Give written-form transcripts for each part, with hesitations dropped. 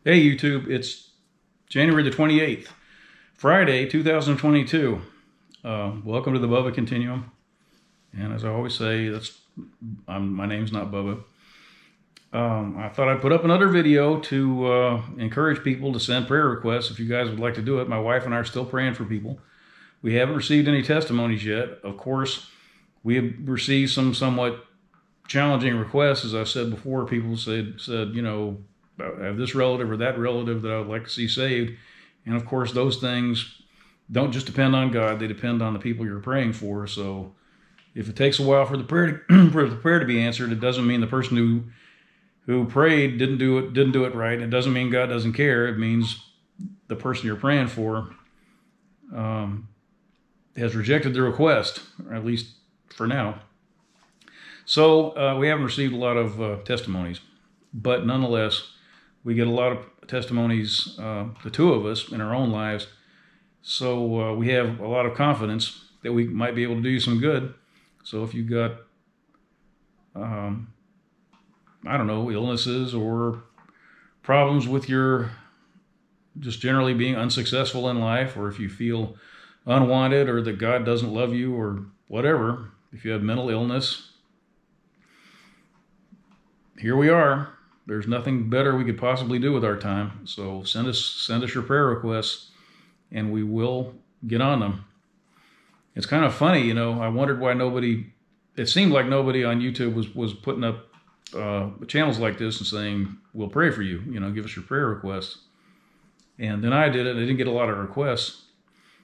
Hey YouTube, it's January the 28th, Friday, 2022. Welcome to the Bubba Continuum. And as I always say, my name's not Bubba. I thought I'd put up another video to encourage people to send prayer requests if you guys would like to do it. My wife and I are still praying for people. We haven't received any testimonies yet. Of course, we have received some somewhat challenging requests. As I said before, people said, you know, I have this relative or that relative that I would like to see saved. And of course, those things don't just depend on God, they depend on the people you're praying for. So if it takes a while for the prayer for the prayer to be answered, it doesn't mean the person who prayed didn't do it right. It doesn't mean God doesn't care. It means the person you're praying for has rejected the request, or at least for now. So we haven't received a lot of testimonies, but nonetheless, we get a lot of testimonies, the two of us, in our own lives. So we have a lot of confidence that we might be able to do you some good. So if you've got, I don't know, illnesses or problems with your just generally being unsuccessful in life, or if you feel unwanted or that God doesn't love you or whatever, if you have mental illness, here we are. There's nothing better we could possibly do with our time. So send us your prayer requests and we will get on them. It's kind of funny, you know, I wondered why it seemed like nobody on YouTube was putting up channels like this and saying, we'll pray for you, you know, give us your prayer requests. And then I did it and I didn't get a lot of requests.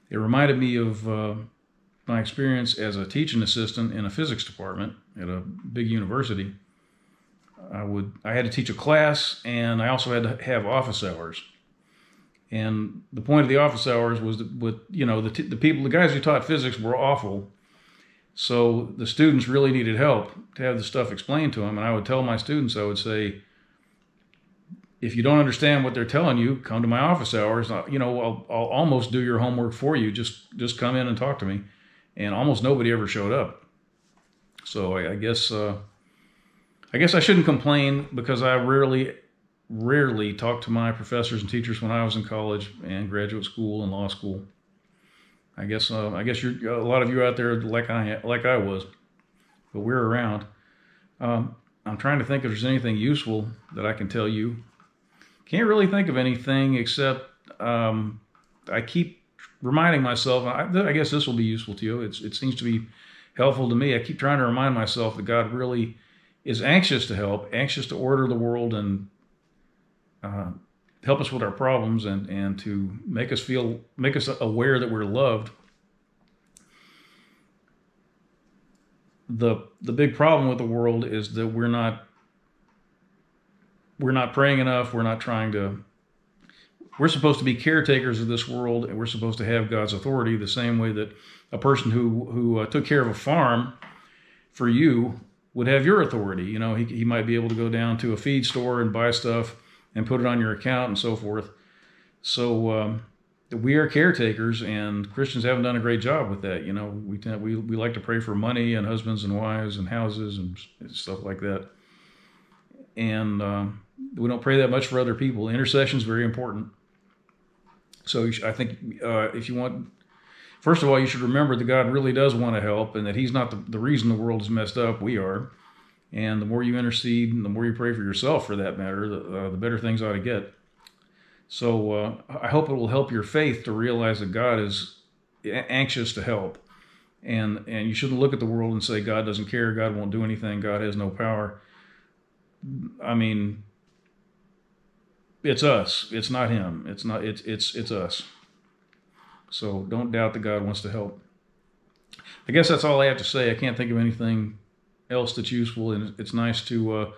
It reminded me of my experience as a teaching assistant in a physics department at a big university. I had to teach a class, and I also had to have office hours. And the point of the office hours was that, the guys who taught physics were awful. So the students really needed help to have the stuff explained to them. And I would tell my students, I would say, if you don't understand what they're telling you, come to my office hours. I'll almost do your homework for you. Just come in and talk to me. And almost nobody ever showed up. So I guess I shouldn't complain, because I rarely talked to my professors and teachers when I was in college and graduate school and law school. I guess a lot of you out there like I was, but we're around. I'm trying to think if there's anything useful that I can tell you. Can't really think of anything except I keep reminding myself. I guess this will be useful to you. It seems to be helpful to me. I keep trying to remind myself that God really is anxious to help, anxious to order the world and help us with our problems and to make us aware that we're loved. The big problem with the world is that we're not praying enough. We're supposed to be caretakers of this world, and we're supposed to have God's authority the same way that a person who took care of a farm for you would have your authority. You know, he might be able to go down to a feed store and buy stuff and put it on your account and so forth. So we are caretakers, and Christians haven't done a great job with that. You know, we like to pray for money and husbands and wives and houses and stuff like that. And we don't pray that much for other people. Intercession is very important. So I think if you want, first of all, you should remember that God really does want to help, and that he's not the reason the world is messed up. We are. And the more you intercede and the more you pray for yourself, for that matter, the better things ought to get. So I hope it will help your faith to realize that God is anxious to help. And you shouldn't look at the world and say, God doesn't care, God won't do anything, God has no power. I mean, it's us. It's not him. It's us. So don't doubt that God wants to help. I guess that's all I have to say. I can't think of anything else that's useful, and it's nice to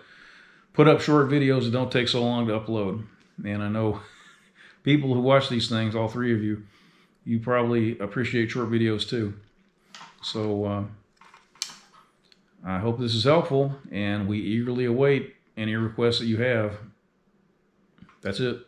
put up short videos that don't take so long to upload. And I know people who watch these things, all three of you probably appreciate short videos too. So I hope this is helpful, and we eagerly await any requests that you have. That's it.